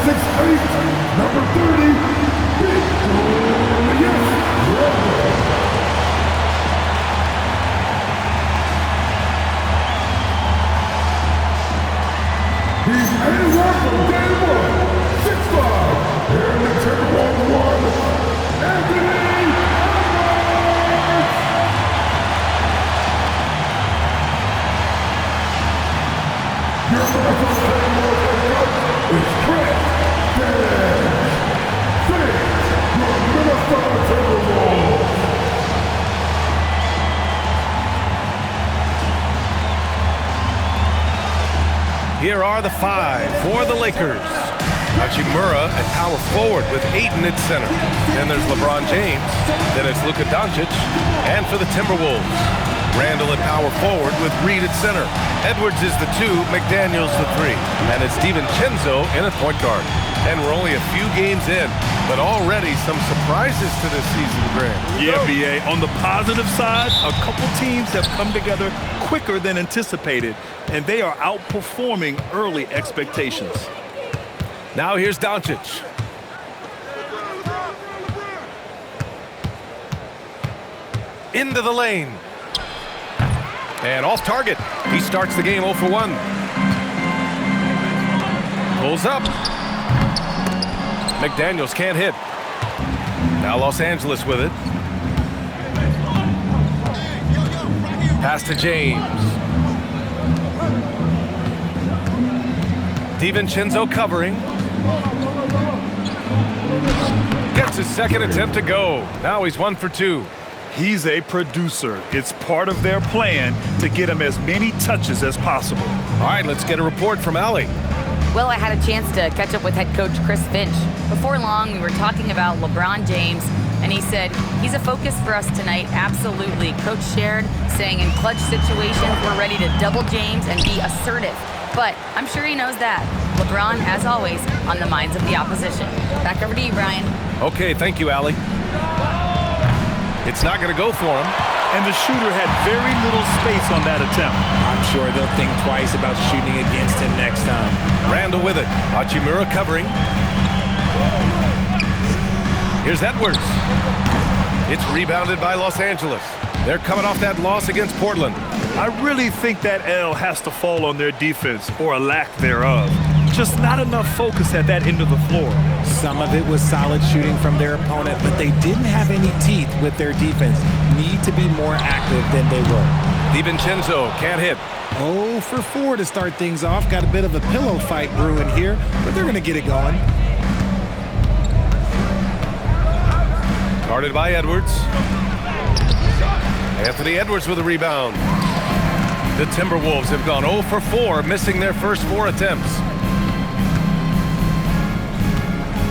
6'8", number 30, Victorious Randle. He's A1 from day one, 6'5", and the Timberwolves 1, Anthony Edwards. Your Minnesota Timberwolves head coach is Chris Finch. Your Minnesota Timberwolves. Here are the five for the Lakers. Hachimura at power forward with Ayton at center. Then there's LeBron James. Then it's Luka Doncic. And for the Timberwolves, Randle at power forward with Reed at center. Edwards is the 2, McDaniels the 3. And it's DiVincenzo in at point guard. And we're only a few games in, but already some surprises to this season, Grant. Yeah, B.A. On the positive side, a couple teams have come together quicker than anticipated, and they are outperforming early expectations. Now here's Doncic. Into the lane. And off target. He starts the game 0 for 1. Pulls up. McDaniels can't hit. Now Los Angeles with it. Pass to James. DiVincenzo covering. Gets his second attempt to go. Now he's 1 for 2. He's a producer. It's part of their plan to get him as many touches as possible. All right, let's get a report from Allie. Well, I had a chance to catch up with head coach Chris Finch. Before long, we were talking about LeBron James, and he said, he's a focus for us tonight, absolutely. Coach shared, saying in clutch situations, we're ready to double James and be assertive. But I'm sure he knows that. LeBron, as always, on the minds of the opposition. Back over to you, Brian. Okay, thank you, Allie. It's not going to go for him. And the shooter had very little space on that attempt. I'm sure they'll think twice about shooting against him next time. Randle with it. Hachimura covering. Here's Edwards. It's rebounded by Los Angeles. They're coming off that loss against Portland. I really think that L has to fall on their defense, or a lack thereof. Just not enough focus at that end of the floor. Some of it was solid shooting from their opponent, but they didn't have any teeth with their defense. Need to be more active than they were. DiVincenzo can't hit. 0 for 4 to start things off. Got a bit of a pillow fight brewing here, but they're going to get it going. Guarded by Edwards. Anthony Edwards with a rebound. The Timberwolves have gone 0 for 4, missing their first 4 attempts.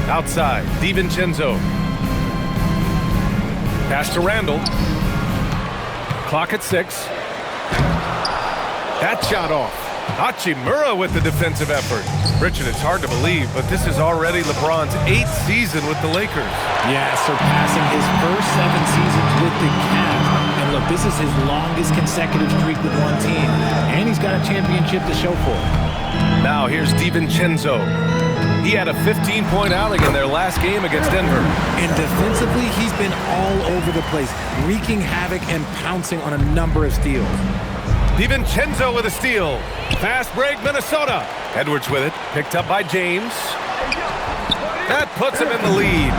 Outside, DiVincenzo. Pass to Randle. Clock at 6. That shot off. Hachimura with the defensive effort. Richard, it's hard to believe, but this is already LeBron's 8th season with the Lakers. Yeah, surpassing his first 7 seasons with the Cavs. And look, this is his longest consecutive streak with one team. And he's got a championship to show for it. Now here's DiVincenzo. He had a 15-point outing in their last game against Denver. And defensively, he's been all over the place, wreaking havoc and pouncing on a number of steals. DiVincenzo with a steal. Fast break, Minnesota. Edwards with it, picked up by James. That puts him in the lead.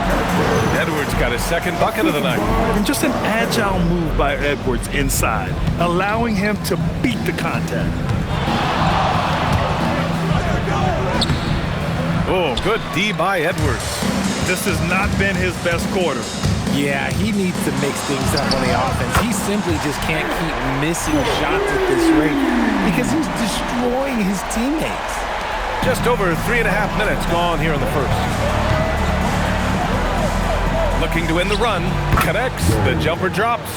Edwards got his second bucket of the night. And just an agile move by Edwards inside, allowing him to beat the contact. Oh, good D by Edwards. This has not been his best quarter. Yeah, he needs to mix things up on the offense. He simply just can't keep missing shots at this rate because he's destroying his teammates. Just over 3.5 minutes gone here in the first. Looking to win the run. Connects. The jumper drops.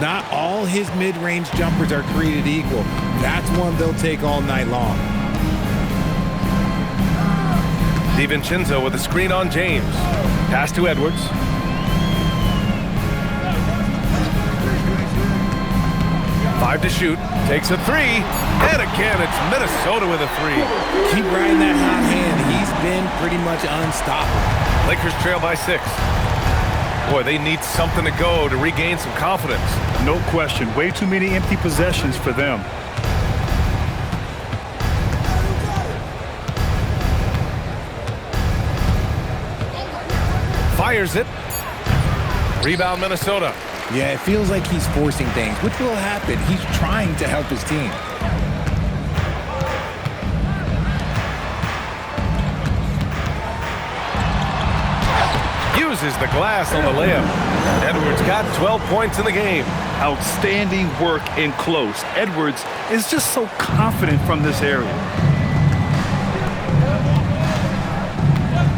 Not all his mid-range jumpers are created equal. That's one they'll take all night long. DiVincenzo with a screen on James. Pass to Edwards. 5 to shoot, takes a 3, and again it's Minnesota with a 3. Keep riding that hot hand. He's been pretty much unstoppable. Lakers trail by 6. Boy, they need something to go to regain some confidence. No question. Way too many empty possessions for them. Fires it. Rebound Minnesota. Yeah, it feels like he's forcing things, which will happen. He's trying to help his team. Uses the glass on the layup. Edwards got 12 points in the game. Outstanding work in close. Edwards is just so confident from this area.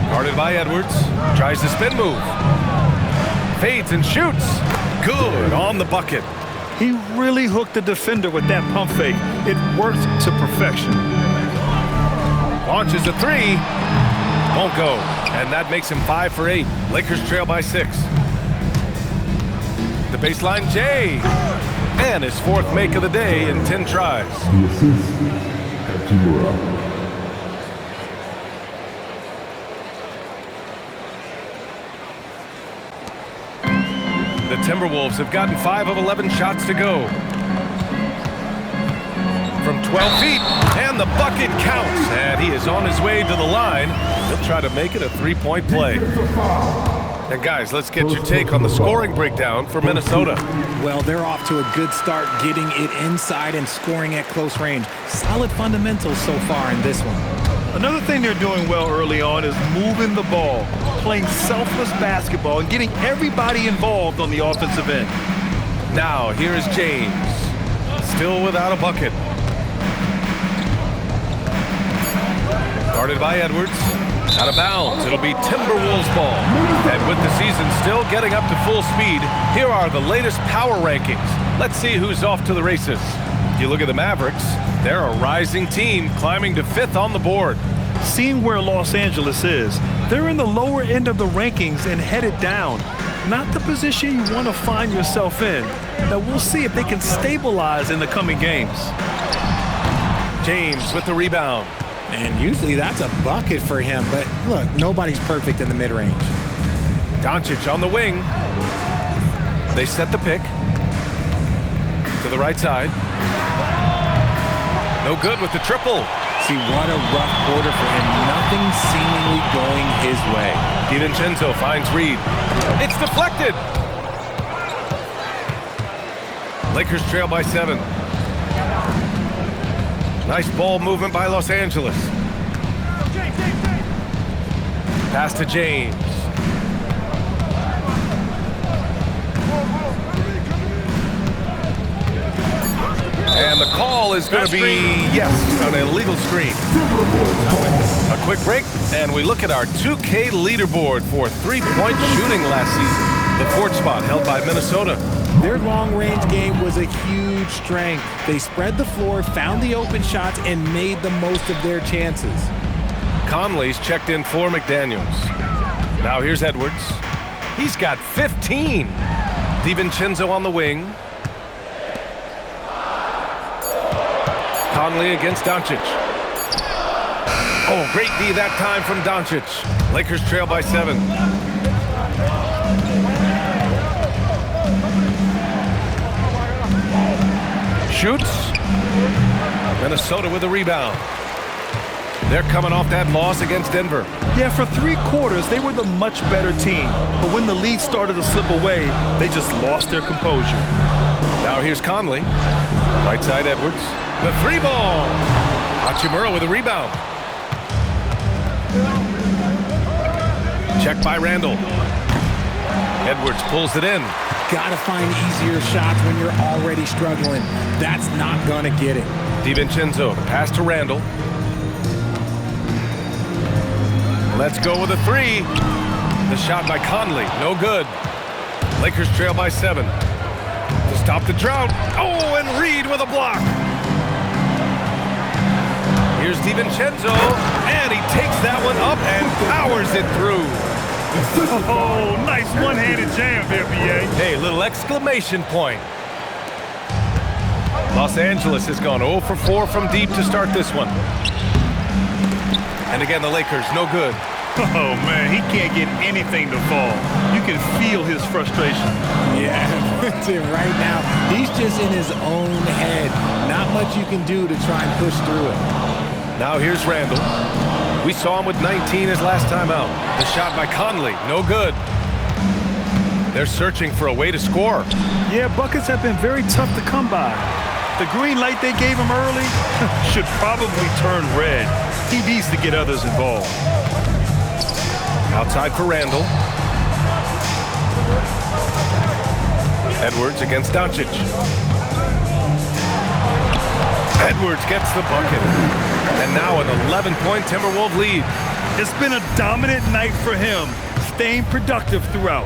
Guarded by Edwards. Tries the spin move. Fades and shoots. Good on the bucket. He really hooked the defender with that pump fake. It worked to perfection. Launches a 3. Won't go. And that makes him 5 for 8. Lakers trail by 6. The baseline Jay. And his 4th make of the day in 10 tries. The assist, Hachimura. The Timberwolves have gotten 5 of 11 shots to go. From 12 feet, and the bucket counts. And he is on his way to the line. He'll try to make it a 3-point play. And guys, let's get your take on the scoring breakdown for Minnesota. Well, they're off to a good start getting it inside and scoring at close range. Solid fundamentals so far in this one. Another thing they're doing well early on is moving the ball, playing selfless basketball, and getting everybody involved on the offensive end. Now, here is James. Still without a bucket. Guarded by Edwards. Out of bounds. It'll be Timberwolves ball. And with the season still getting up to full speed, here are the latest power rankings. Let's see who's off to the races. You look at the Mavericks, they're a rising team climbing to 5th on the board. Seeing where Los Angeles is, they're in the lower end of the rankings and headed down. Not the position you want to find yourself in. Now we'll see if they can stabilize in the coming games. James with the rebound. And usually that's a bucket for him, but look, nobody's perfect in the mid-range. Doncic on the wing. They set the pick. To the right side. No good with the triple. See, what a rough quarter for him. Nothing seemingly going his way. DiVincenzo finds Reed. It's deflected. Lakers trail by 7. Nice ball movement by Los Angeles. Pass to James. And the call is going to be, yes, an illegal screen. A quick break, and we look at our 2K leaderboard for 3-point shooting last season. The 4th spot held by Minnesota. Their long-range game was a huge strength. They spread the floor, found the open shots, and made the most of their chances. Conley's checked in for McDaniels. Now here's Edwards. He's got 15. DiVincenzo on the wing. Conley against Doncic. Oh, great D that time from Doncic. Lakers trail by 7. Shoots. Minnesota with a rebound. They're coming off that loss against Denver. Yeah, for 3 quarters, they were the much better team. But when the lead started to slip away, they just lost their composure. Now here's Conley. Right side Edwards. The 3-ball. Hachimura with a rebound. Check by Randall. Edwards pulls it in. Gotta find easier shots when you're already struggling. That's not gonna get it. DiVincenzo, pass to Randall. Let's go with a 3. The shot by Conley, no good. Lakers trail by 7. To stop the drought. Oh, and Reed with a block. Here's DiVincenzo, and he takes that one up and powers it through. Oh, nice one-handed jam there, BA. Hey, little exclamation point. Los Angeles has gone 0 for 4 from deep to start this one. And again, the Lakers, no good. Oh, man, he can't get anything to fall. You can feel his frustration. Yeah, right now, he's just in his own head. Not much you can do to try and push through it. Now here's Randall. We saw him with 19 his last time out. The shot by Conley, no good. They're searching for a way to score. Yeah, buckets have been very tough to come by. The green light they gave him early should probably turn red. He needs to get others involved. Outside for Randall. Edwards against Doncic. Edwards gets the bucket. And now an 11-point Timberwolves lead. It's been a dominant night for him, staying productive throughout.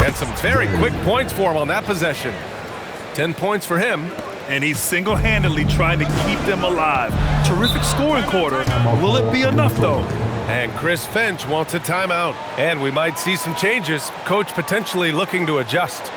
And some very quick points for him on that possession. 10 points for him. And he's single-handedly trying to keep them alive. Terrific scoring quarter. Will it be enough, though? And Chris Finch wants a timeout. And we might see some changes. Coach potentially looking to adjust.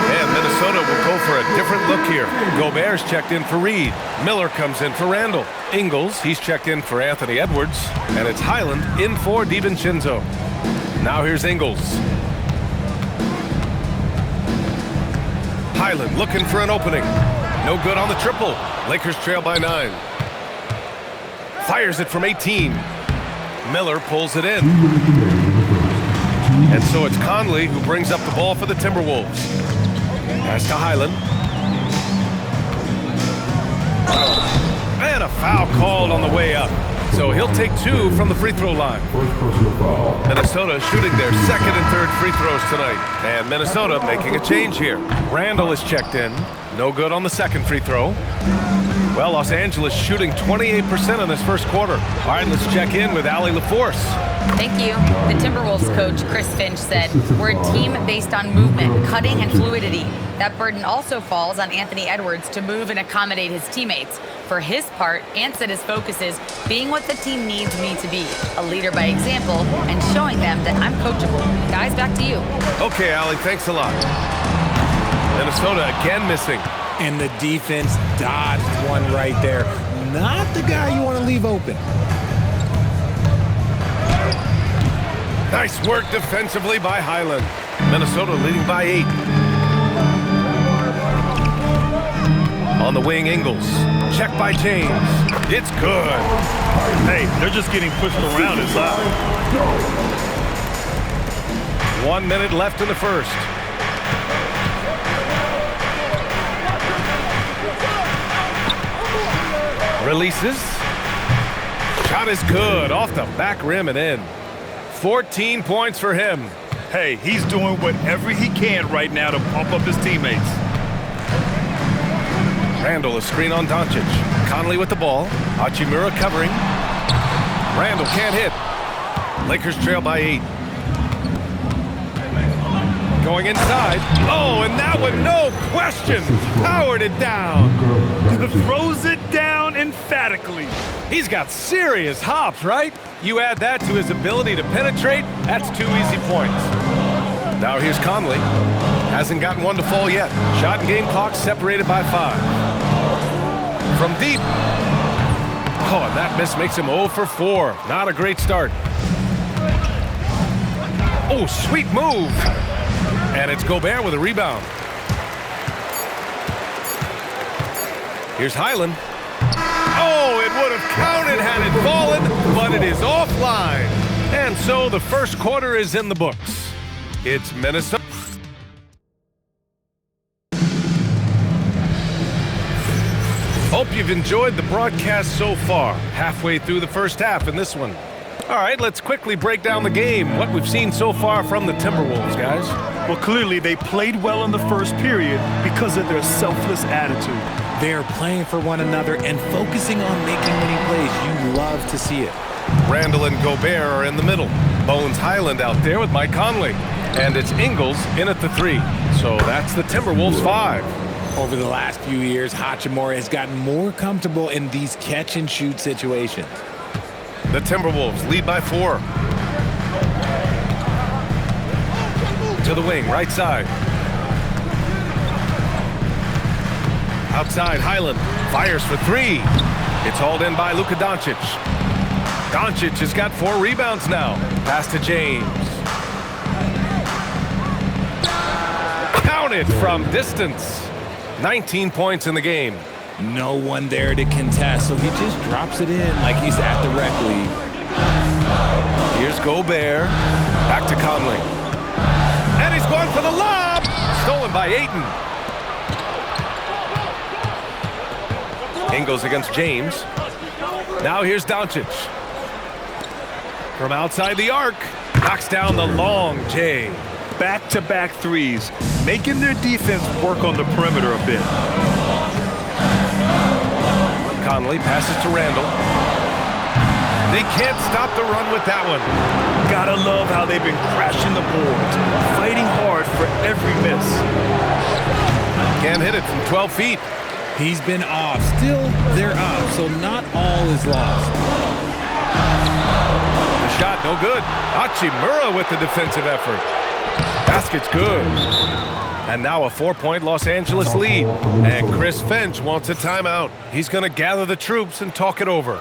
And Minnesota will go for a different look here. Gobert's checked in for Reed. Miller comes in for Randall. Ingles, he's checked in for Anthony Edwards. And it's Highland in for DiVincenzo. Now here's Ingles. Highland looking for an opening. No good on the triple. Lakers trail by 9. Fires it from 18. Miller pulls it in. And so it's Conley who brings up the ball for the Timberwolves. Pass to Highland. And a foul called on the way up. So he'll take 2 from the free throw line. Minnesota shooting their second and third free throws tonight. And Minnesota making a change here. Randall is checked in. No good on the second free throw. Well, Los Angeles shooting 28% in this first quarter. All right, let's check in with Allie LaForce. Thank you. The Timberwolves coach, Chris Finch, said, "We're a team based on movement, cutting, and fluidity. That burden also falls on Anthony Edwards to move and accommodate his teammates. For his part, Ant said his focus is being what the team needs me to be, a leader by example, and showing them that I'm coachable." Guys, back to you. Okay, Allie, thanks a lot. Minnesota again missing. And the defense dodged one right there. Not the guy you want to leave open. Nice work defensively by Highland. Minnesota leading by 8. On the wing, Ingles. Check by James. It's good. Hey, they're just getting pushed around inside. 1 minute left in the first. Releases. Shot is good. Off the back rim and in. 14 points for him. Hey, he's doing whatever he can right now to pump up his teammates. Randall a screen on Doncic. Conley with the ball. Hachimura covering. Randall can't hit. Lakers trail by 8. Going inside. Oh, and that one, no question, powered it down. Throws it down emphatically. He's got serious hops, right? You add that to his ability to penetrate, that's 2 easy points. Now here's Conley. Hasn't gotten one to fall yet. Shot and game clock separated by 5. From deep. Oh, and that miss makes him 0 for 4. Not a great start. Oh, sweet move. And it's Gobert with a rebound. Here's Highland. Oh, it would have counted had it fallen, but it is offline. And so the first quarter is in the books. It's Minnesota. Hope you've enjoyed the broadcast so far. Halfway through the first half in this one. All right, let's quickly break down the game. What we've seen so far from the Timberwolves, guys. Well, clearly they played well in the first period because of their selfless attitude. They're playing for one another and focusing on making winning plays. You love to see it. Randall and Gobert are in the middle. Bones Highland out there with Mike Conley. And it's Ingles in at the 3. So that's the Timberwolves 5. Over the last few years, Hachimura has gotten more comfortable in these catch-and-shoot situations. The Timberwolves lead by 4. To the wing, right side. Outside, Highland fires for 3. It's hauled in by Luka Doncic. Doncic has got 4 rebounds now. Pass to James. Counted from distance. 19 points in the game. No one there to contest, so he just drops it in like he's at the rec league. Here's Gobert. Back to Conley. And he's going for the lob. Stolen by Ayton. Ingles against James. Now here's Doncic. From outside the arc. Knocks down the long J. Back-to-back threes, making their defense work on the perimeter a bit. Conley passes to Randall. They can't stop the run with that one. Gotta love how they've been crashing the boards, fighting hard for every miss. Can't hit it from 12 feet. He's been off. Still, they're up, so not all is lost. The shot, no good. Hachimura with the defensive effort. Basket's good. And now a 4-point Los Angeles lead. And Chris Finch wants a timeout. He's going to gather the troops and talk it over.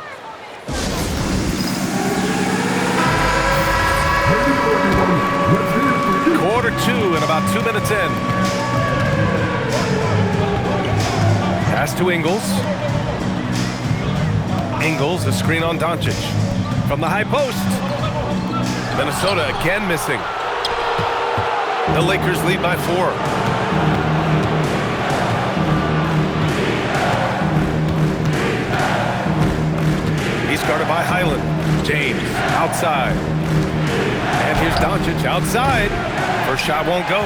Quarter 2 and about 2 minutes in. Pass to Ingles. Ingles, a screen on Doncic. From the high post. Minnesota again missing. The Lakers lead by 4. He's guarded by Highland. James outside. And here's Doncic outside. First shot won't go.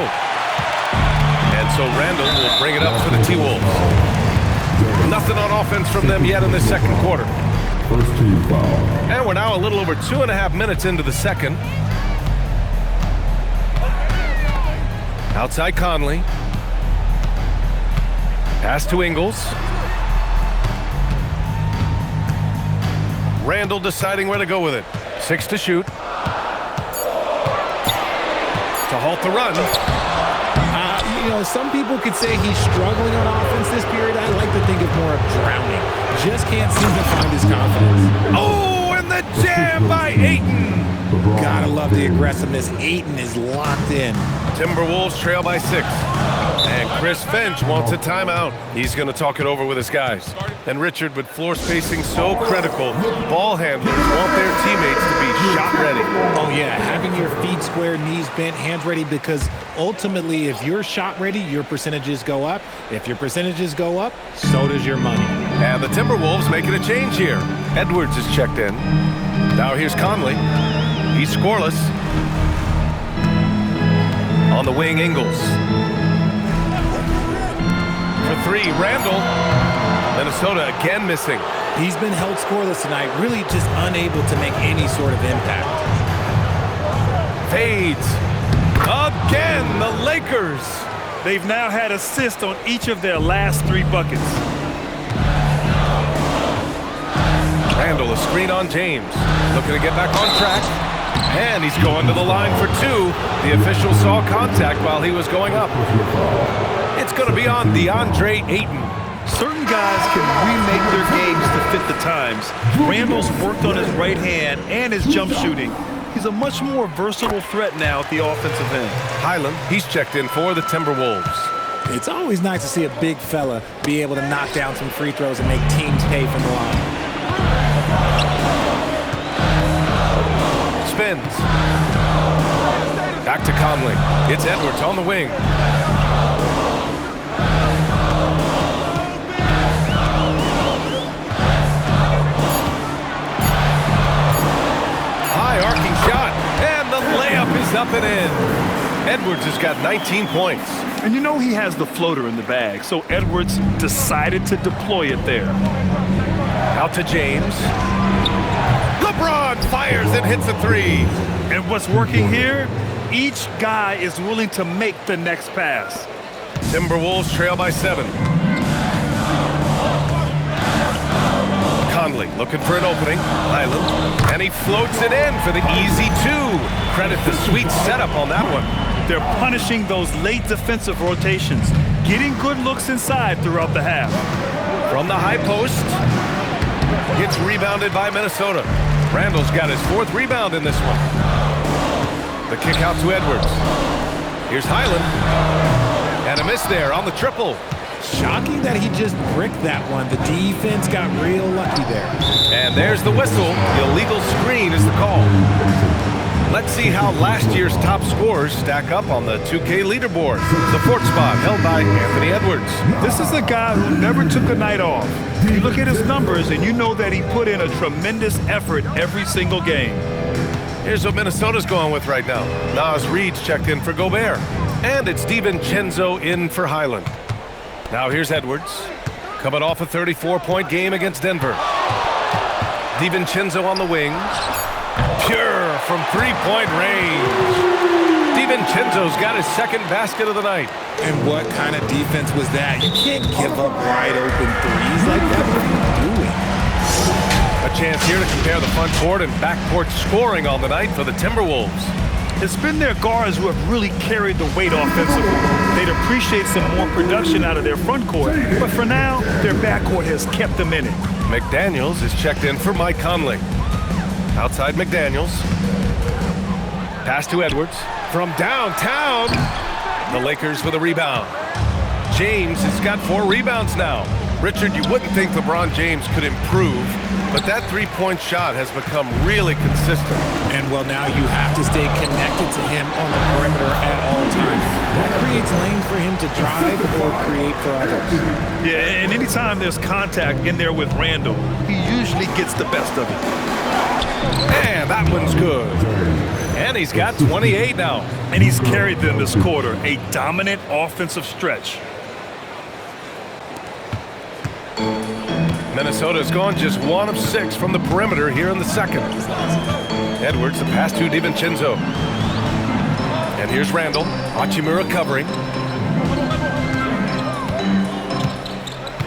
And so Randall will bring it up for the T-Wolves. Nothing on offense from them yet in the second quarter. First team foul. And we're now a little over 2.5 minutes into the second. Outside Conley. Pass to Ingles. Randall deciding where to go with it. 6 to shoot. To halt the run. You know, some people could say he's struggling on offense this period. I like to think of more of drowning. Just can't seem to find his confidence. Oh, and the jam by Ayton. Gotta love the aggressiveness. Ayton is locked in. Timberwolves trail by 6. And Chris Finch wants a timeout. He's going to talk it over with his guys. And Richard, with floor spacing so critical, ball handlers want their teammates to be shot ready. Oh, yeah, having your feet square, knees bent, hands ready, because ultimately, if you're shot ready, your percentages go up. If your percentages go up, so does your money. And the Timberwolves making a change here. Edwards is checked in. Now here's Conley. He's scoreless. On the wing, Ingles. For 3, Randall. Minnesota again missing. He's been held scoreless tonight, really just unable to make any sort of impact. Fades. Again, the Lakers. They've now had assists on each of their last 3 buckets. Randall, a screen on James. Looking to get back on track. And he's going to the line for 2. The official saw contact while he was going up. It's going to be on DeAndre Ayton. Certain guys can remake their games to fit the times. Randall's worked on his right hand and his jump shooting. He's a much more versatile threat now at the offensive end. Highland, he's checked in for the Timberwolves. It's always nice to see a big fella be able to knock down some free throws and make teams pay from the line. Spins. Back to Conley. It's Edwards on the wing. High arcing shot. And the layup is up and in. Edwards has got 19 points. And you know he has the floater in the bag, so Edwards decided to deploy it there. Out to James. LeBron fires and hits a 3. And what's working here? Each guy is willing to make the next pass. Timberwolves trail by 7. Conley looking for an opening. Highland. And he floats it in for the easy 2. Credit the sweet setup on that one. They're punishing those late defensive rotations, getting good looks inside throughout the half. From the high post. Gets rebounded by Minnesota. Randall's got his 4th rebound in this one. The kick out to Edwards. Here's Highland. And a miss there on the triple. Shocking that he just bricked that one. The defense got real lucky there. And there's the whistle. The illegal screen is the call. Let's see how last year's top scorers stack up on the 2K leaderboard. The 4th spot held by Anthony Edwards. This is a guy who never took a night off. You look at his numbers and you know that he put in a tremendous effort every single game. Here's what Minnesota's going with right now. Naz Reid's checked in for Gobert. And it's DiVincenzo in for Highland. Now here's Edwards, coming off a 34-point game against Denver. DiVincenzo on the wing. Pure from 3-point range. DiVincenzo's got his 2nd basket of the night. And what kind of defense was that? You can't give up wide open threes like that. What are you doing? A chance here to compare the front court and backcourt scoring on the night for the Timberwolves. It's been their guards who have really carried the weight offensively. They'd appreciate some more production out of their front court, but for now, their backcourt has kept them in it. McDaniels is checked in for Mike Conley. Outside McDaniels. Pass to Edwards. From downtown. The Lakers with a rebound. James has got 4 rebounds now. Richard, you wouldn't think LeBron James could improve, but that 3-point shot has become really consistent. And well, now you have to stay connected to him on the perimeter at all times. That creates lanes for him to drive or create for others. Yeah, and anytime there's contact in there with Randall, he usually gets the best of it. And that one's good. And he's got 28 now. And he's carried them this quarter, a dominant offensive stretch. Minnesota's gone just 1 of 6 from the perimeter here in the 2nd. Edwards, the pass to DiVincenzo. And here's Randall. Hachimura covering.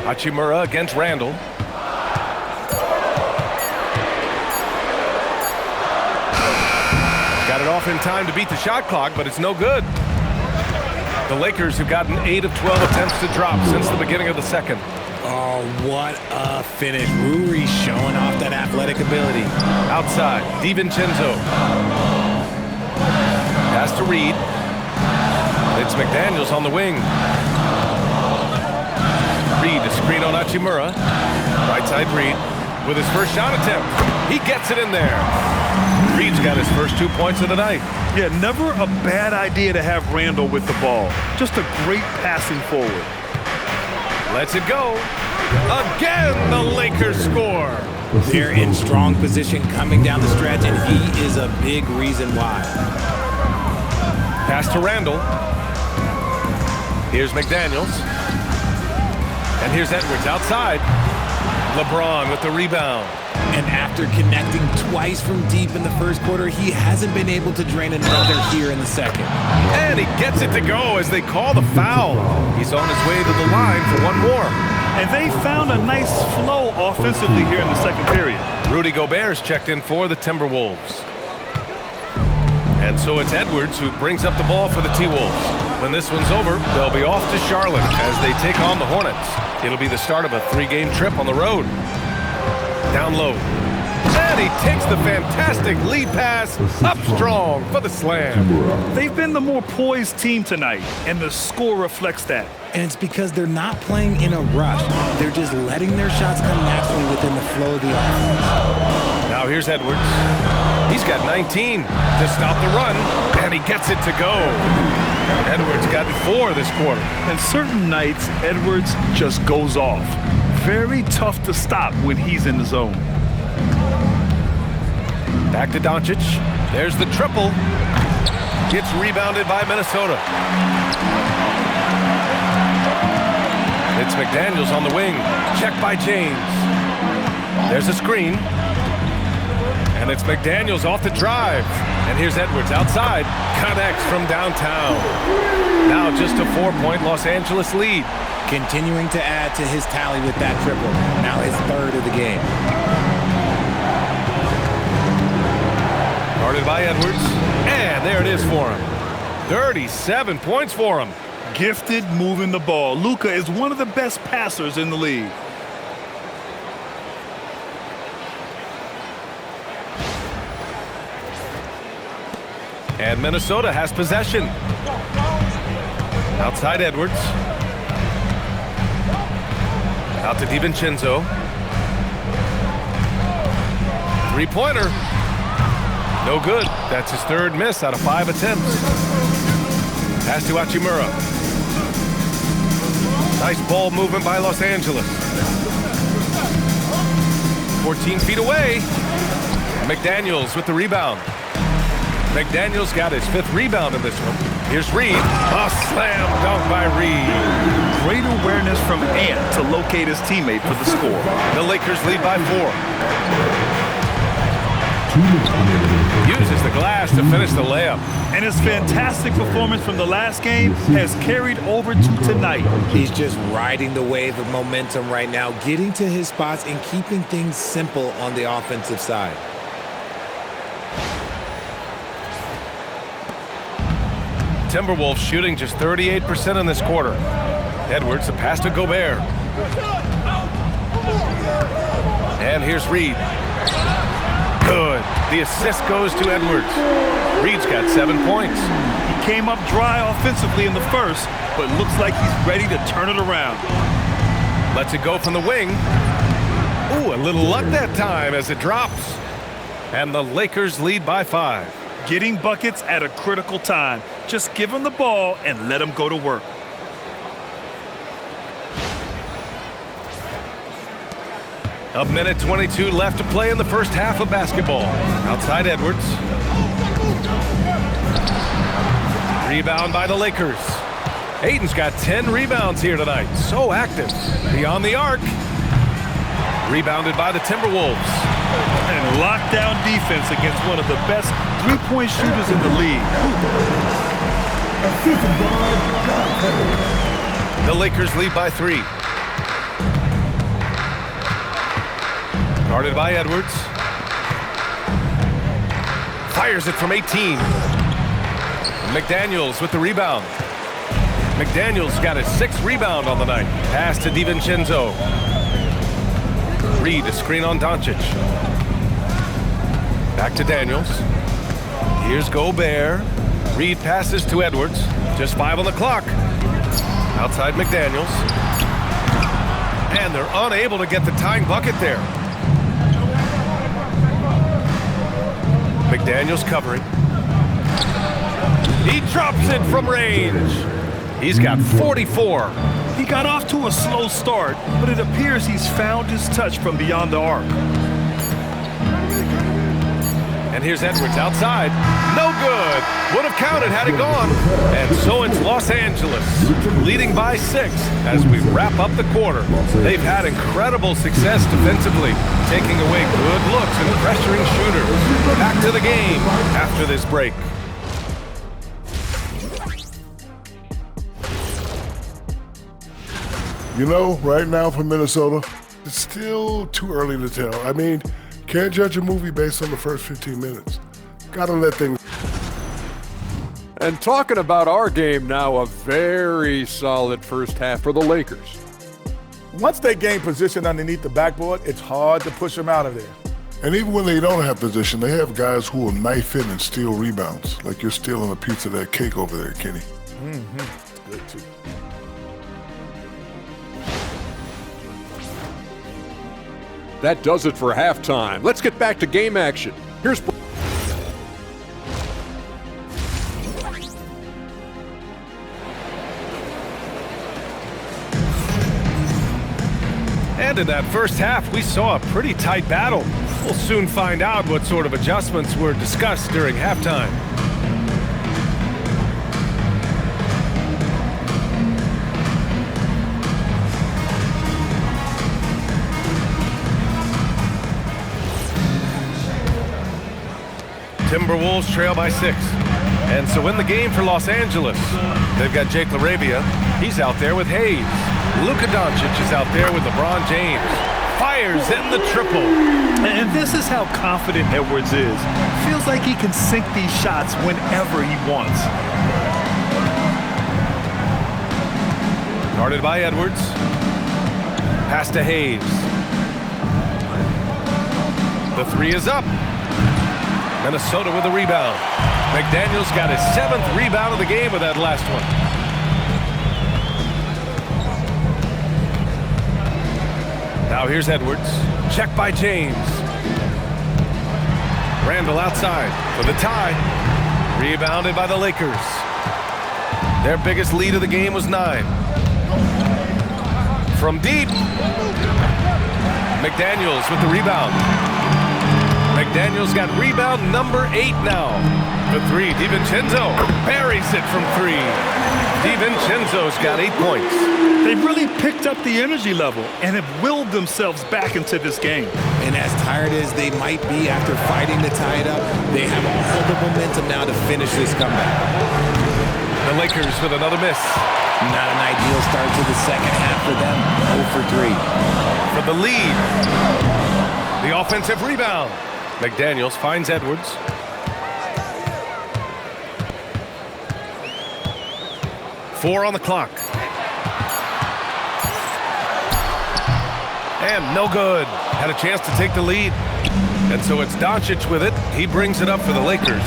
Hachimura against Randall. Got it off in time to beat the shot clock, but it's no good. The Lakers have gotten 8 of 12 attempts to drop since the beginning of the 2nd. Oh, what a finish. Rui showing off that athletic ability. Outside, DiVincenzo. Pass to Reid. It's McDaniels on the wing. Reid, a screen on Hachimura. Right side Reid with his first shot attempt. He gets it in there. Reid's got his first 2 points of the night. Yeah, never a bad idea to have Randall with the ball. Just a great passing forward. Lets it go. Again, the Lakers score. They're in strong position coming down the stretch, and he is a big reason why. Pass to Randall. Here's McDaniels. And here's Edwards outside. LeBron with the rebound. And after connecting twice from deep in the first quarter, he hasn't been able to drain another here in the 2nd. And he gets it to go as they call the foul. He's on his way to the line for 1 more. And they found a nice flow offensively here in the 2nd period. Rudy Gobert's checked in for the Timberwolves. And so it's Edwards who brings up the ball for the T-Wolves. When this one's over, they'll be off to Charlotte as they take on the Hornets. It'll be the start of a 3-game trip on the road. Down low. And he takes the fantastic lead pass up strong for the slam. They've been the more poised team tonight, and the score reflects that. And it's because they're not playing in a rush. They're just letting their shots come naturally within the flow of the offense. Now here's Edwards. He's got 19 to stop the run, and he gets it to go. Edwards got 4 this quarter. And certain nights, Edwards just goes off. Very tough to stop when he's in the zone. Back to Doncic. There's the triple. Gets rebounded by Minnesota. It's McDaniels on the wing. Checked by James. There's a screen. And it's McDaniels off the drive. And here's Edwards outside. Connects from downtown. Now just a 4-point Los Angeles lead. continuing to add to his tally with that triple. Now his third of the game. Guarded by Edwards, and there it is for him. 37 points for him. Gifted moving the ball. Luka is one of the best passers in the league. And Minnesota has possession. Outside Edwards. Out to DiVincenzo. Three-pointer. No good. That's his third miss out of 5 attempts. Pass to Hachimura. Nice ball movement by Los Angeles. 14 feet away. McDaniels with the rebound. McDaniels got his 5th rebound in this one. Here's Reed. A slam dunk by Reed. Great awareness from Ant to locate his teammate for the score. The Lakers lead by 4. Uses the glass to finish the layup. And his fantastic performance from the last game has carried over to tonight. He's just riding the wave of momentum right now, getting to his spots and keeping things simple on the offensive side. Timberwolves shooting just 38% in this quarter. Edwards, the pass to Gobert. And here's Reed. Good. The assist goes to Edwards. Reed's got 7 points. He came up dry offensively in the first, but looks like he's ready to turn it around. Lets it go from the wing. Ooh, a little luck that time as it drops. And the Lakers lead by 5. Getting buckets at a critical time. Just give him the ball and let him go to work. A minute 22 left to play in the first half of basketball. Outside Edwards. Rebound by the Lakers. Ayton's got 10 rebounds here tonight. So active. Beyond the arc. Rebounded by the Timberwolves. And lockdown defense against one of the best three-point shooters in the league. The Lakers lead by 3. Guarded by Edwards. Fires it from 18. McDaniels with the rebound. McDaniels got his 6th rebound on the night. Pass to DiVincenzo. Reed, a screen on Doncic. Back to Daniels. Here's Gobert. Reed passes to Edwards. Just 5 on the clock. Outside McDaniels. And they're unable to get the tying bucket there. McDaniels covering. He drops it from range. He's got 44. He got off to a slow start, but it appears he's found his touch from beyond the arc. And here's Edwards outside. No good. Would have counted had it gone. And so it's Los Angeles, leading by 6 as we wrap up the quarter. They've had incredible success defensively, taking away good looks and pressuring shooters. Back to the game after this break. You know, right now for Minnesota, it's still too early to tell. I mean, can't judge a movie based on the first 15 minutes. Gotta let things... And talking about our game now, a very solid first half for the Lakers. Once they gain position underneath the backboard, it's hard to push them out of there. And even when they don't have position, they have guys who will knife in and steal rebounds. Like you're stealing a piece of that cake over there, Kenny. Mm-hmm. Good, too. That does it for halftime. Let's get back to game action. Here's... And in that first half, we saw a pretty tight battle. We'll soon find out what sort of adjustments were discussed during halftime. Timberwolves trail by 6. And so in the game for Los Angeles, they've got Jake LaRavia. He's out there with Hayes. Luka Doncic is out there with LeBron James. Fires in the triple. And this is how confident Edwards is. Feels like he can sink these shots whenever he wants. Guarded by Edwards. Pass to Hayes. The three is up. Minnesota with a rebound. McDaniels got his 7th rebound of the game with that last one. Now here's Edwards. Check by James. Randall outside for the tie. Rebounded by the Lakers. Their biggest lead of the game was 9. From deep. McDaniels with the rebound. McDaniels got rebound number 8 now. The 3, DiVincenzo buries it from 3. DiVincenzo's got 8 points. They've really picked up the energy level and have willed themselves back into this game. And as tired as they might be after fighting to tie it up, they have all the momentum now to finish this comeback. The Lakers with another miss. Not an ideal start to the second half for them. 0 for 3. For the lead. The offensive rebound. McDaniels finds Edwards. Four on the clock. And no good. Had a chance to take the lead. And so it's Doncic with it. He brings it up for the Lakers.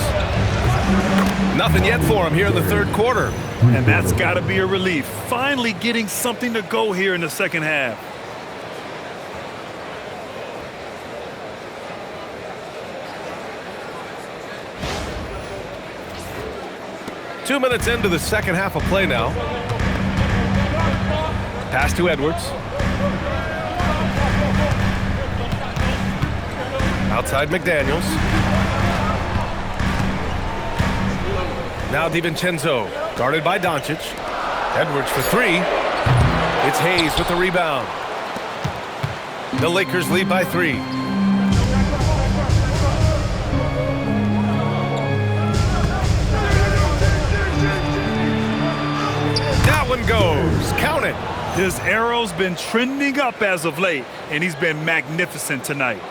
Nothing yet for him here in the third quarter. And that's got to be a relief. Finally getting something to go here in the second half. Two minutes into the second half of play now. Pass to Edwards. Outside McDaniels. Now DiVincenzo, guarded by Doncic. Edwards for 3. It's Hayes with the rebound. The Lakers lead by 3. That one goes. Count it. His arrow's been trending up as of late, and he's been magnificent tonight.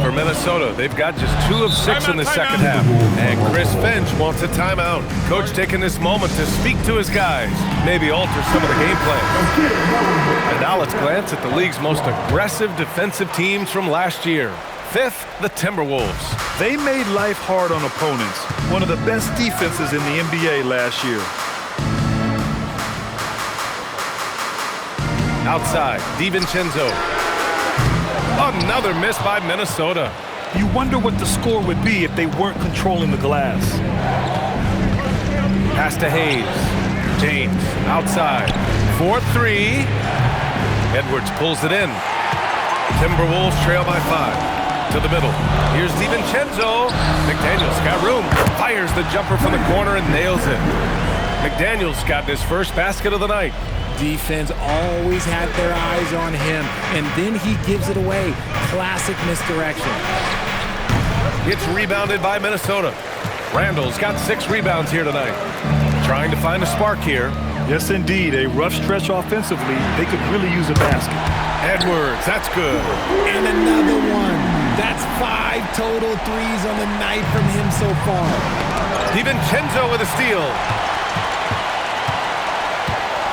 For Minnesota, they've got just 2 of 6 in the second half. And Chris Finch wants a timeout. Coach taking this moment to speak to his guys, maybe alter some of the game plan. And now let's glance at the league's most aggressive defensive teams from last year. 5th, the Timberwolves. They made life hard on opponents. One of the best defenses in the NBA last year. Outside, DiVincenzo. Another miss by Minnesota. You wonder what the score would be if they weren't controlling the glass. Pass to Hayes. James outside. 4-3. Edwards pulls it in. Timberwolves trail by 5. To the middle. Here's DiVincenzo. McDaniels got room. Fires the jumper from the corner and nails it. McDaniels got his first basket of the night. Defense always had their eyes on him, and then he gives it away. Classic misdirection. It's rebounded by Minnesota. Randall's got 6 rebounds here tonight. Trying to find a spark here. Yes, indeed. A rough stretch offensively. They could really use a basket. Edwards, that's good. And another one. That's 5 total threes on the night from him so far. DiVincenzo with a steal.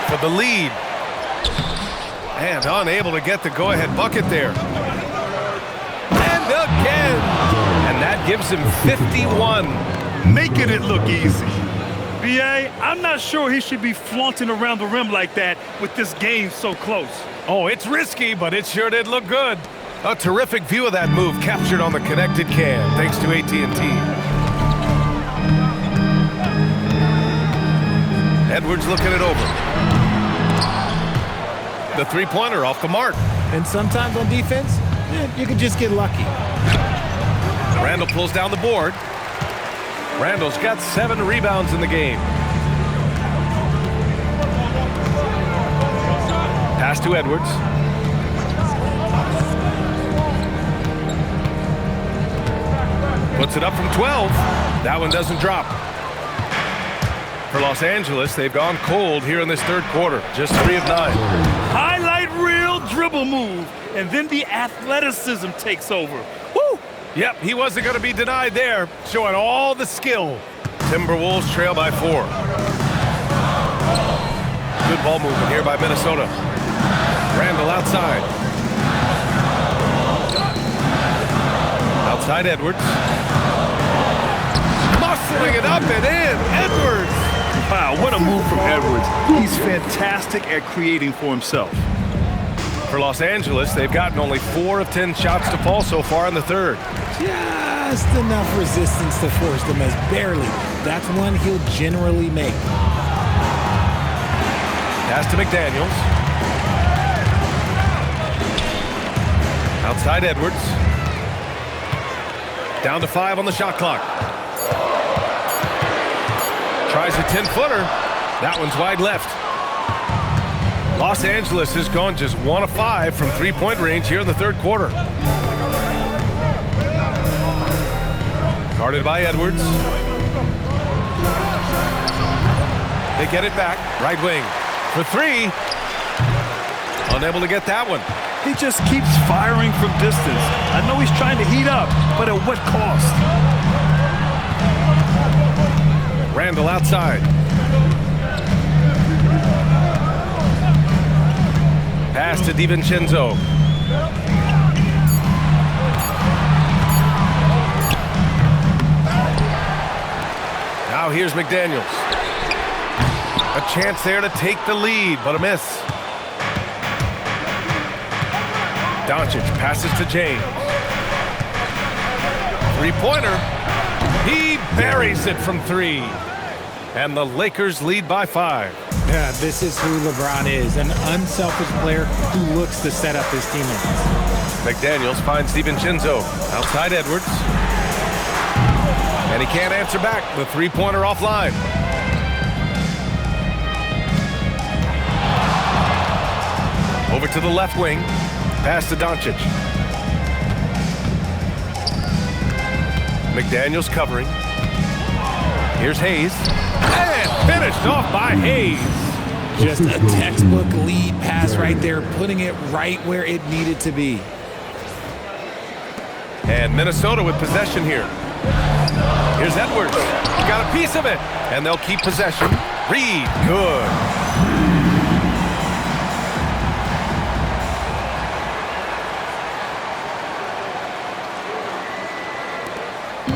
For the lead. And unable to get the go-ahead bucket there. And again. And that gives him 51. Making it look easy. B.A., I'm not sure he should be flaunting around the rim like that with this game so close. Oh, it's risky, but it sure did look good. A terrific view of that move captured on the connected cam, thanks to AT&T. Edwards looking it over. The three-pointer off the mark. And sometimes on defense, you can just get lucky. Randall pulls down the board. Randall's got 7 rebounds in the game. Pass to Edwards. Puts it up from 12. That one doesn't drop. For Los Angeles, they've gone cold here in this third quarter. Just 3 of 9. Highlight reel dribble move, and then the athleticism takes over. Woo! Yep, he wasn't going to be denied there, showing all the skill. Timberwolves trail by 4. Good ball movement here by Minnesota. Randall outside. Outside Edwards. Muscling it up and in. Edwards. Wow, what a move from Edwards. He's fantastic at creating for himself. For Los Angeles, they've gotten only 4 of 10 shots to fall so far in the third. Just enough resistance to force them as barely. That's one he'll generally make. Pass to McDaniels. Outside Edwards. Down to 5 on the shot clock. Tries a 10-footer. That one's wide left. Los Angeles has gone just 1 of 5 from three-point range here in the third quarter. Guarded by Edwards. They get it back. Right wing for 3. Unable to get that one. He just keeps firing from distance. I know he's trying to heat up, but at what cost? Randall outside. Pass to DiVincenzo. Now here's McDaniels. A chance there to take the lead, but a miss. Doncic passes to James. Three-pointer. He buries it from 3. And the Lakers lead by 5. Yeah, this is who LeBron is, an unselfish player who looks to set up his teammates. McDaniels finds DiVincenzo outside Edwards. And he can't answer back. The three-pointer offline. Over to the left wing. Pass to Doncic. McDaniels covering. Here's Hayes. And finished off by Hayes. Just a textbook lead pass right there, putting it right where it needed to be. And Minnesota with possession here. Here's Edwards. Got a piece of it. And they'll keep possession. Reed, good.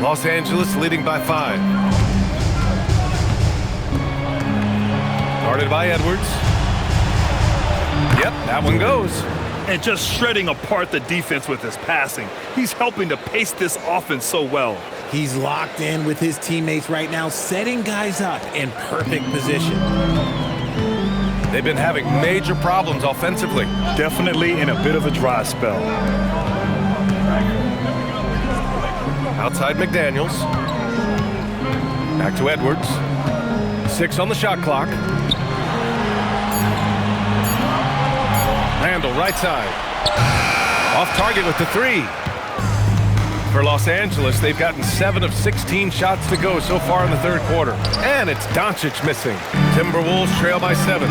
Los Angeles leading by 5. Guarded by Edwards. Yep, that one goes. And just shredding apart the defense with his passing. He's helping to pace this offense so well. He's locked in with his teammates right now, setting guys up in perfect position. They've been having major problems offensively. Definitely in a bit of a dry spell. Outside McDaniels. Back to Edwards. 6 on the shot clock. Randall, right side. Off target with the 3. For Los Angeles, they've gotten 7 of 16 shots to go so far in the third quarter. And it's Doncic missing. Timberwolves trail by 7.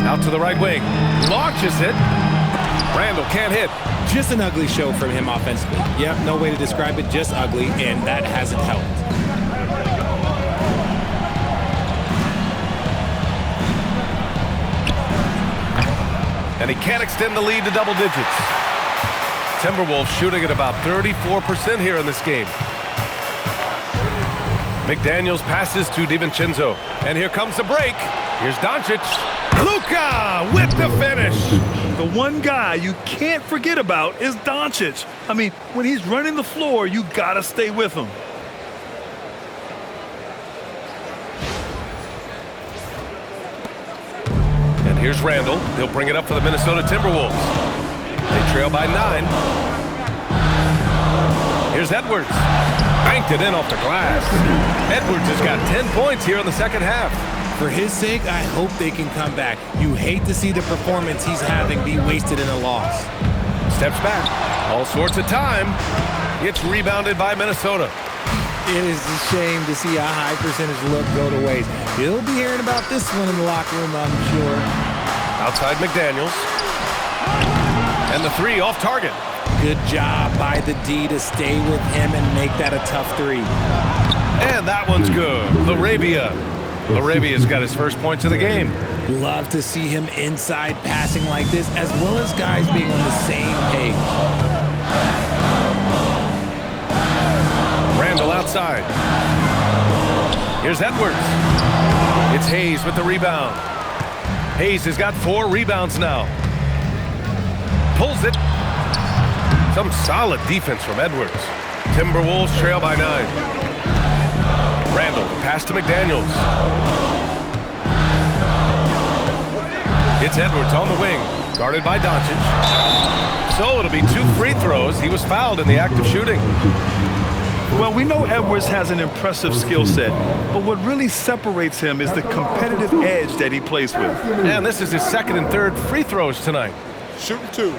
Out to the right wing. Launches it. Randall can't hit. Just an ugly show from him offensively. Yep, no way to describe it, just ugly, and that hasn't helped. And he can't extend the lead to double digits. Timberwolves shooting at about 34% here in this game. McDaniels passes to DiVincenzo. And here comes the break. Here's Doncic. Luka with the finish. The one guy you can't forget about is Doncic. I mean, when he's running the floor, you gotta stay with him. And here's Randall. He'll bring it up for the Minnesota Timberwolves. They trail by 9. Here's Edwards. Banked it in off the glass. Edwards has got 10 points here in the second half. For his sake, I hope they can come back. You hate to see the performance he's having be wasted in a loss. Steps back. All sorts of time. It's rebounded by Minnesota. It is a shame to see a high percentage look go to waste. You'll be hearing about this one in the locker room, I'm sure. Outside McDaniels. And the three off target. Good job by the D to stay with him and make that a tough three. And that one's good. Larabia's got his first points of the game. Love to see him inside passing like this, as well as guys being on the same page. Randall outside. Here's Edwards. It's Hayes with the rebound. Hayes has got 4 rebounds now. Pulls it. Some solid defense from Edwards. Timberwolves trail by 9. Randall, pass to McDaniels. It's Edwards on the wing, guarded by Doncic. So it'll be 2 free throws. He was fouled in the act of shooting. Well, we know Edwards has an impressive skill set, but what really separates him is the competitive edge that he plays with. And this is his second and third free throws tonight. Shooting 2.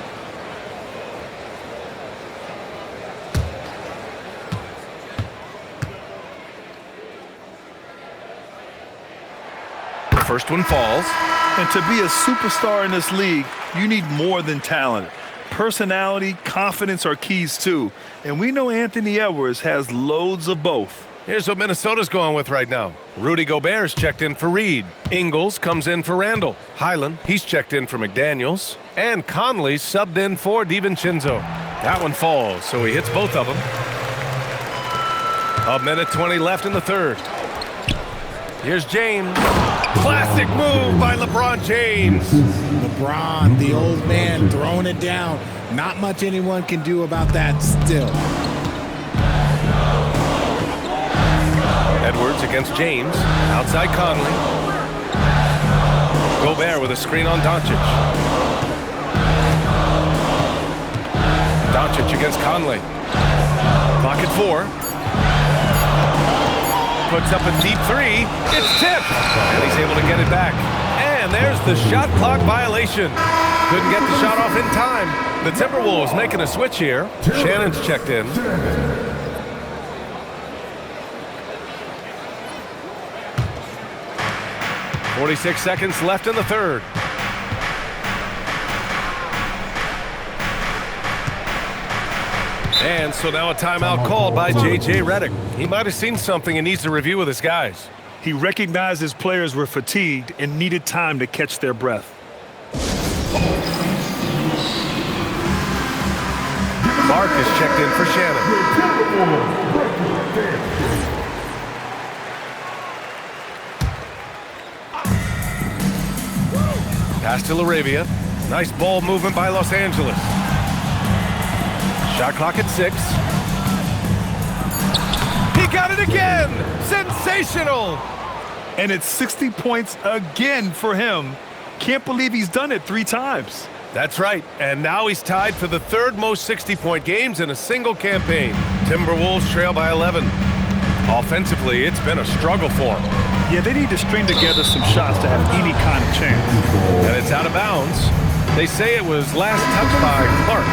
The first one falls. And to be a superstar in this league, you need more than talent. Personality, confidence are keys too. And we know Anthony Edwards has loads of both. Here's what Minnesota's going with right now. Rudy Gobert's checked in for Reed. Ingles comes in for Randall. Highland, he's checked in for McDaniels. And Conley subbed in for DiVincenzo. That one falls, so he hits both of them. 1:20 left in the third. Here's James. Classic move by LeBron James. LeBron, the old man, throwing it down. Not much anyone can do about that still. Edwards against James. Outside Conley. Gobert with a screen on Doncic. Doncic against Conley. Clock at 4. Puts up a deep 3. It's tipped. And he's able to get it back. And there's the shot clock violation. Couldn't get the shot off in time. The Timberwolves making a switch here. Shannon's checked in. .46 seconds left in the third. And so now a timeout called by J.J. Redick. He might have seen something and needs to review with his guys. He recognized his players were fatigued and needed time to catch their breath. Mark is checked in for Shannon. Pass to LaRavia. Nice ball movement by Los Angeles. Shot clock at 6. He got it again! Sensational! And it's 60 points again for him. Can't believe he's done it 3 times. That's right, and now he's tied for the 3rd most 60-point games in a single campaign. Timberwolves trail by 11. Offensively, it's been a struggle for him. Yeah, they need to string together some shots to have any kind of chance. And it's out of bounds. They say it was last touched by Clark.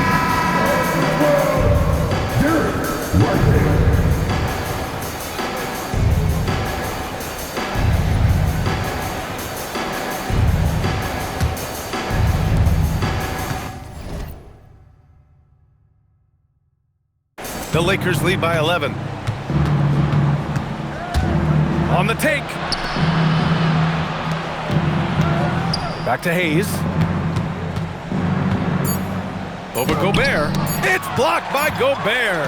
The Lakers lead by 11. On the take. Back to Hayes. Over Gobert. It's blocked by Gobert.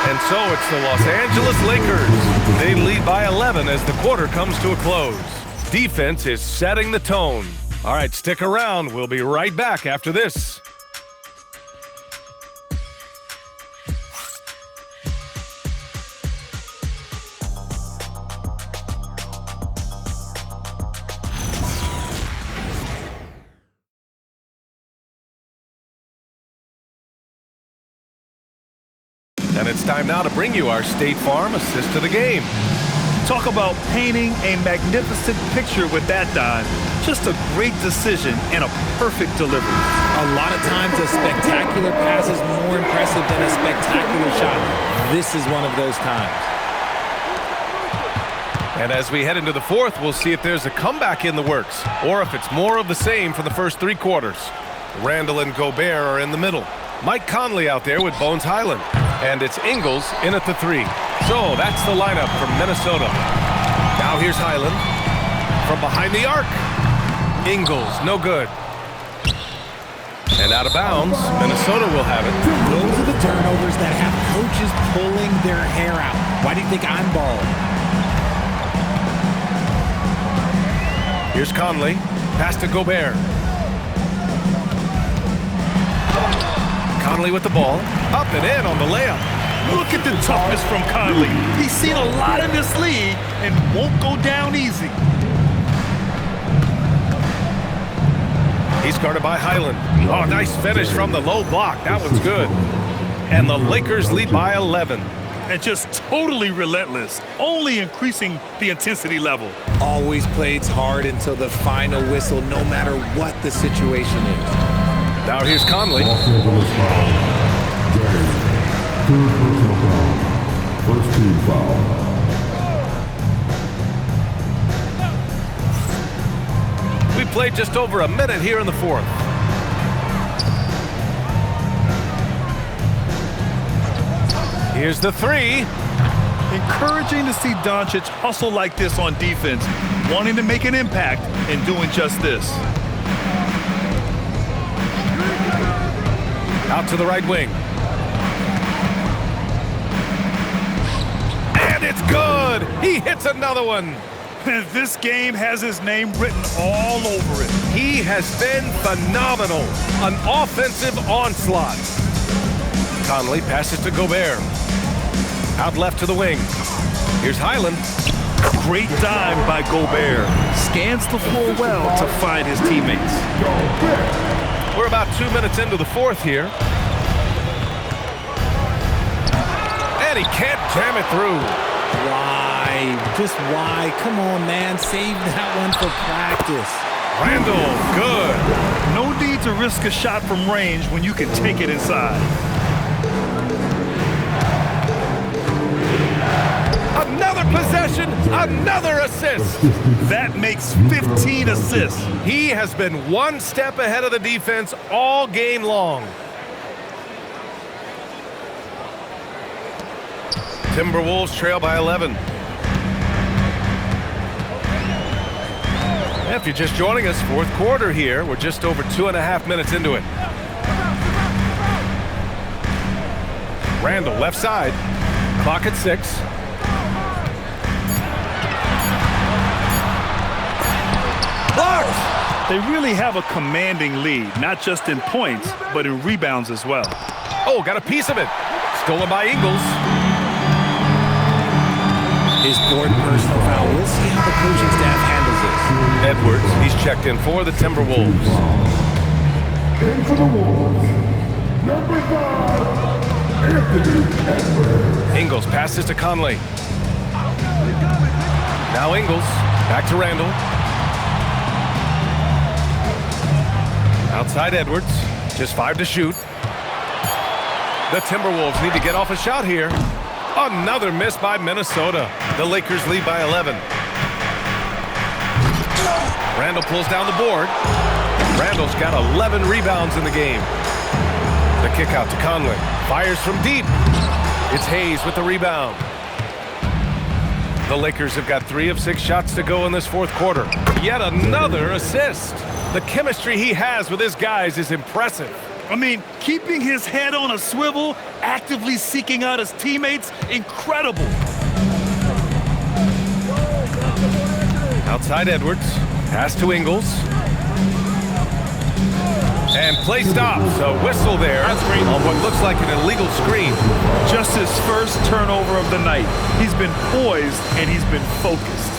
And so it's the Los Angeles Lakers. They lead by 11 as the quarter comes to a close. Defense is setting the tone. All right, stick around. We'll be right back after this. And it's time now to bring you our State Farm assist to the game. Talk about painting a magnificent picture with that dive. Just a great decision and a perfect delivery. A lot of times a spectacular pass is more impressive than a spectacular shot. This is one of those times. And as we head into the fourth, we'll see if there's a comeback in the works or if it's more of the same for the first 3 quarters. Randall and Gobert are in the middle. Mike Conley out there with Bones Highland. And it's Ingles in at the 3. So that's the lineup from Minnesota. Now here's Highland from behind the arc. Ingles, no good. And out of bounds, Minnesota will have it. Those are the turnovers that have coaches pulling their hair out. Why do you think I'm balling? Here's Conley. Pass to Gobert. Conley with the ball. Up and in on the layup. Look at the toughness from Conley. He's seen a lot in this league and won't go down easy. He's guarded by Highland. Oh, nice finish from the low block. That one's good. And the Lakers lead by 11. And just totally relentless, only increasing the intensity level. Always plays hard until the final whistle, no matter what the situation is. Now here's Conley. First team foul. We played just over a minute here in the fourth. Here's the 3. Encouraging to see Doncic hustle like this on defense, wanting to make an impact and doing just this. Out to the right wing. And it's good! He hits another one. This game has his name written all over it. He has been phenomenal. An offensive onslaught. Conley passes to Gobert. Out left to the wing. Here's Highland. Great dive by Gobert. Scans the floor well to find his teammates. We're about 2 minutes into the fourth here. And he can't jam it through. Why? Just why? Come on, man. Save that one for practice. Randall, good. No need to risk a shot from range when you can take it inside. Another possession, another assist. That makes 15 assists. He has been one step ahead of the defense all game long. Timberwolves trail by 11. If you're just joining us, fourth quarter here. We're just over 2.5 minutes into it. Randall, left side. Clock at 6. Blocked! They really have a commanding lead, not just in points, but in rebounds as well. Oh, got a piece of it. Stolen by Ingles. His fourth personal foul. We'll see how the coaching staff handles this. Edwards, he's checked in for the Timberwolves. In for the Wolves, number 5, Anthony Edwards. Ingles passes to Conley. Now Ingles, back to Randall. Outside Edwards, just 5 to shoot. The Timberwolves need to get off a shot here. Another miss by Minnesota. The Lakers lead by 11. Randall pulls down the board. Randall's got 11 rebounds in the game. The kick out to Conley. Fires from deep. It's Hayes with the rebound. The Lakers have got 3 of 6 shots to go in this fourth quarter. Yet another assist. The chemistry he has with his guys is impressive. I mean, keeping his head on a swivel, actively seeking out his teammates, incredible. Outside Edwards, pass to Ingles. And play stops, a whistle there on what looks like an illegal screen. Just his first turnover of the night. He's been poised and he's been focused.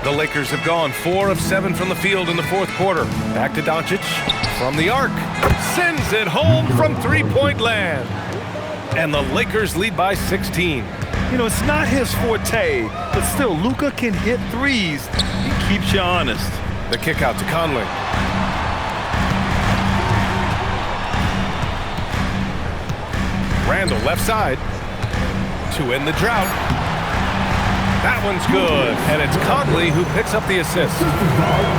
The Lakers have gone 4 of 7 from the field in the fourth quarter. Back to Doncic from the arc. Sends it home from three-point land. And the Lakers lead by 16. You know, it's not his forte, but still, Luka can hit threes. He keeps you honest. The kick out to Conley. Randall left side to end the drought. That one's good, and it's Conley who picks up the assist.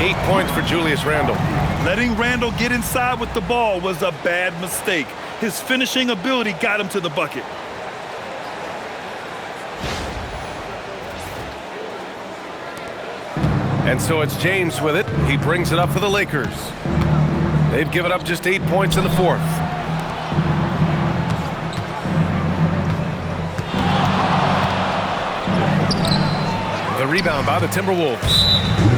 8 points for Julius Randle. Letting Randall get inside with the ball was a bad mistake. His finishing ability got him to the bucket. And so it's James with it. He brings it up for the Lakers. They've given up just 8 points in the fourth. The rebound by the Timberwolves.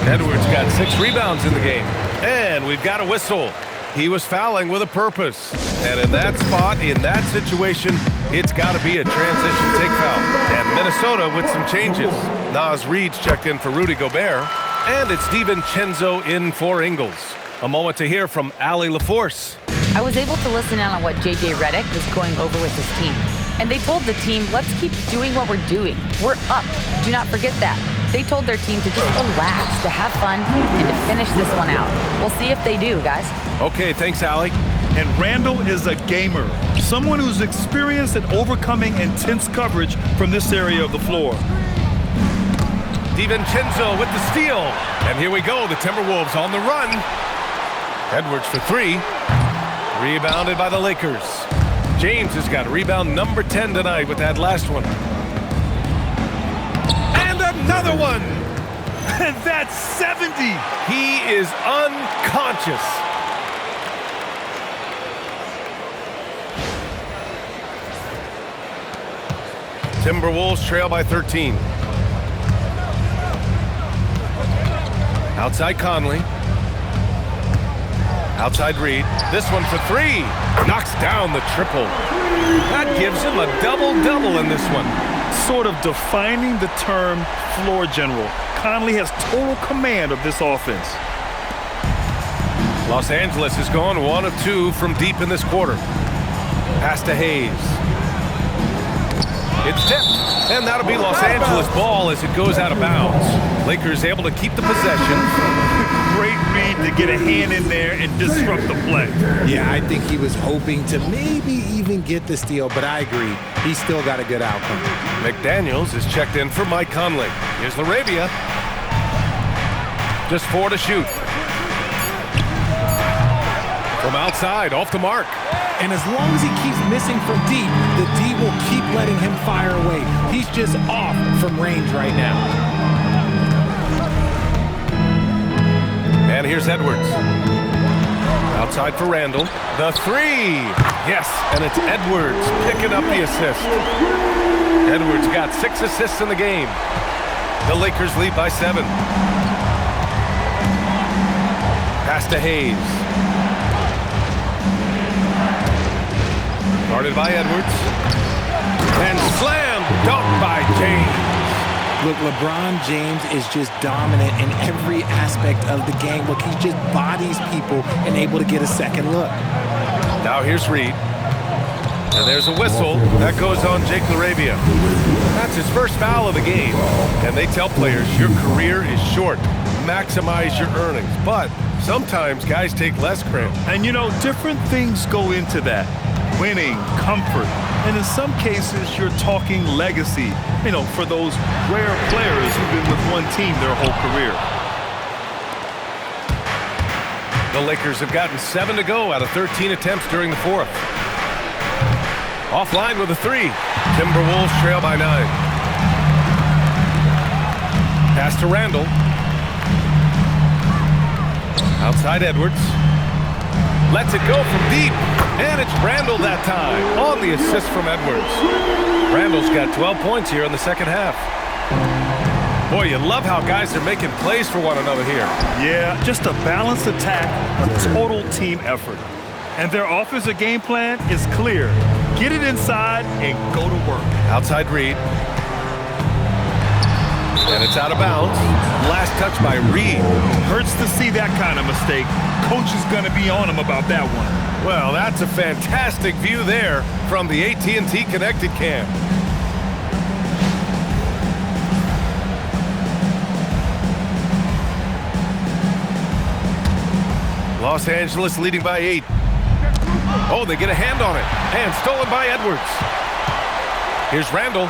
Edwards got 6 rebounds in the game. And we've got a whistle. He was fouling with a purpose. And in that spot, in that situation, it's got to be a transition take foul. And Minnesota with some changes. Naz Reid's checked in for Rudy Gobert. And it's DiVincenzo in for Ingles. A moment to hear from Allie LaForce. I was able to listen in on what J.J. Redick was going over with his team. And they told the team, let's keep doing what we're doing. We're up. Do not forget that. They told their team to just relax, to have fun, and to finish this one out. We'll see if they do, guys. Okay, thanks, Allie. And Randall is a gamer, someone who's experienced at overcoming intense coverage from this area of the floor. DiVincenzo with the steal. And here we go, the Timberwolves on the run. Edwards for 3. Rebounded by the Lakers. James has got rebound number 10 tonight with that last one. And another one! And that's 70! He is unconscious. Timberwolves trail by 13. Outside Conley. Outside Reid. This one for 3. Knocks down the triple. That gives him a double-double in this one. Sort of defining the term floor general. Conley has total command of this offense. Los Angeles has gone 1 of 2 from deep in this quarter. Pass to Hayes. It's tipped, and that'll be Los Angeles ball as it goes out of bounds. Lakers able to keep the possession. Great read to get a hand in there and disrupt the play. Yeah, I think he was hoping to maybe even get the steal, but I agree. He still got a good outcome. McDaniels is checked in for Mike Conley. Here's LaRavia. Just 4 to shoot. From outside, off the mark. And as long as he keeps missing from deep, the D will keep letting him fire away. He's just off from range right now. And here's Edwards. Outside for Randall. The 3. Yes, and it's Edwards picking up the assist. Edwards got 6 assists in the game. The Lakers lead by 7. Pass to Hayes. Guarded by Edwards. And slam dunk by James. Look, LeBron James is just dominant in every aspect of the game. Look, he just bodies people and able to get a second look. Now here's Reid. And there's a whistle. That goes on Jake LaRavia. That's his first foul of the game. And they tell players, your career is short. Maximize your earnings. But sometimes guys take less credit. And you know, different things go into that. Winning, comfort, and in some cases, you're talking legacy, you know, for those rare players who've been with one team their whole career. The Lakers have gotten 7 to go out of 13 attempts during the fourth. Offline with a 3. Timberwolves trail by 9. Pass to Randall. Outside Edwards. Lets it go from deep. And it's Randall that time on the assist from Edwards. Randall's got 12 points here in the second half. Boy, you love how guys are making plays for one another here. Yeah, just a balanced attack, a total team effort. And their offensive game plan is clear. Get it inside and go to work. Outside Reid. And it's out of bounds. Last touch by Reid. Hurts to see that kind of mistake. Coach is going to be on him about that one. Well, that's a fantastic view there from the AT&T Connected Cam. Los Angeles leading by 8. Oh, they get a hand on it. And stolen by Edwards. Here's Randall.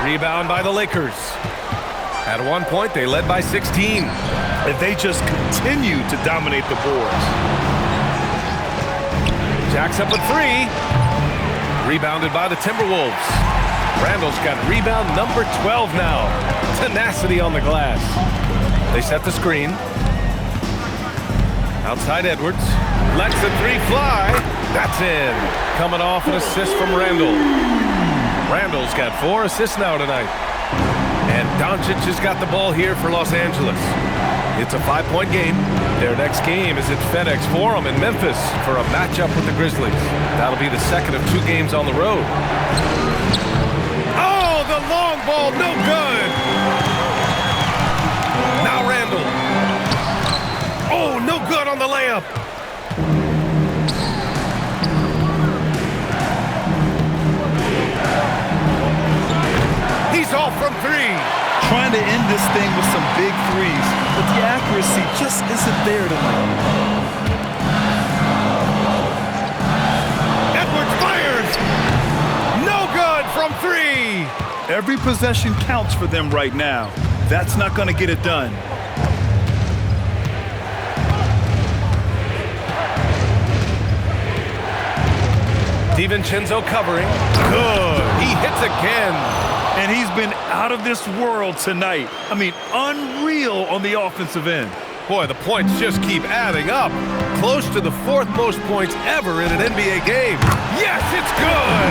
Rebound by the Lakers. At one point, they led by 16. And they just continue to dominate the boards. Jacks up with 3. Rebounded by the Timberwolves. Randall's got rebound number 12 now. Tenacity on the glass. They set the screen. Outside Edwards. Lets the 3 fly. That's in. Coming off an assist from Randall. Randall's got 4 assists now tonight. And Doncic has got the ball here for Los Angeles. It's a 5-point game. Their next game is at FedEx Forum in Memphis for a matchup with the Grizzlies. That'll be the second of 2 games on the road. Oh, the long ball, no good. Now Randall. Oh, no good on the layup. He's off from 3. Trying to end this thing with some big threes, but the accuracy just isn't there tonight. Edwards fires! No good from 3! Every possession counts for them right now. That's not going to get it done. DiVincenzo covering. Good. He hits again. And he's been out of this world tonight. I mean, unreal on the offensive end. Boy, the points just keep adding up. Close to the 4th most points ever in an NBA game. Yes, it's good!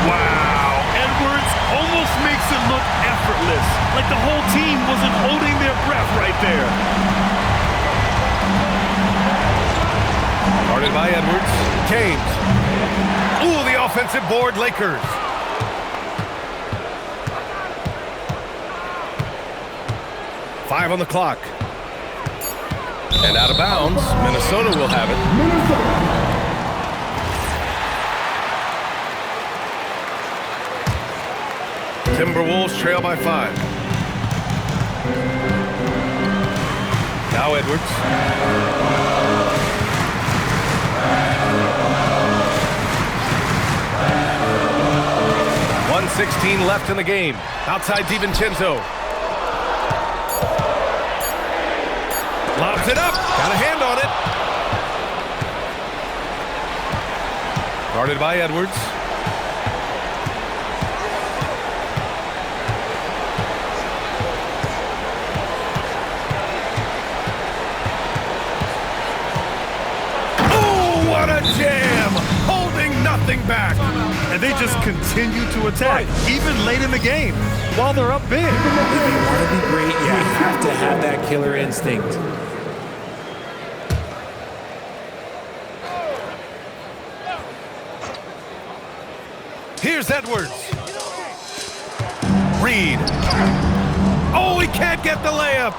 Wow. Edwards almost makes it look effortless, like the whole team wasn't holding their breath right there. Guarded by Edwards. James. Ooh, the offensive board, Lakers. Five on the clock. And out of bounds, Minnesota will have it. Timberwolves trail by 5. Now Edwards. .116 left in the game. Outside DiVincenzo. Lobs it up. Got a hand on it. Guarded by Edwards. Oh, what a jam! Holding nothing back. And they just continue to attack, even late in the game, while they're up big. If you want to be great, you have to have that killer instinct. Here's Edwards. Reed. Oh, he can't get the layup.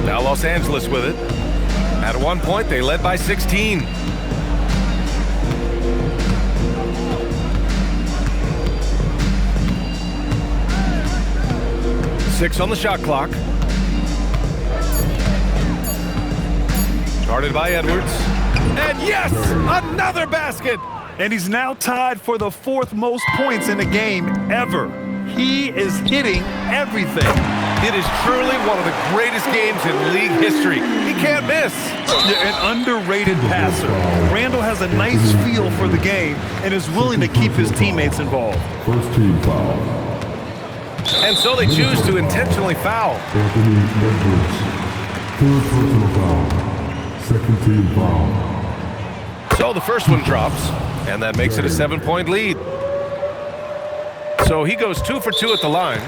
Now Los Angeles with it. At one point, they led by 16. Six on the shot clock. Guarded by Edwards. And yes, another basket. And he's now tied for the 4th most points in the game ever. He is hitting everything. It is truly one of the greatest games in league history. He can't miss. An underrated passer. Randall has a nice feel for the game and is willing to keep his teammates involved. First team foul. And so they choose to intentionally foul. Anthony Edwards. 3rd personal foul. 2nd team foul. So the first one drops, and that makes it a 7-point lead. So he goes 2 for 2 at the line.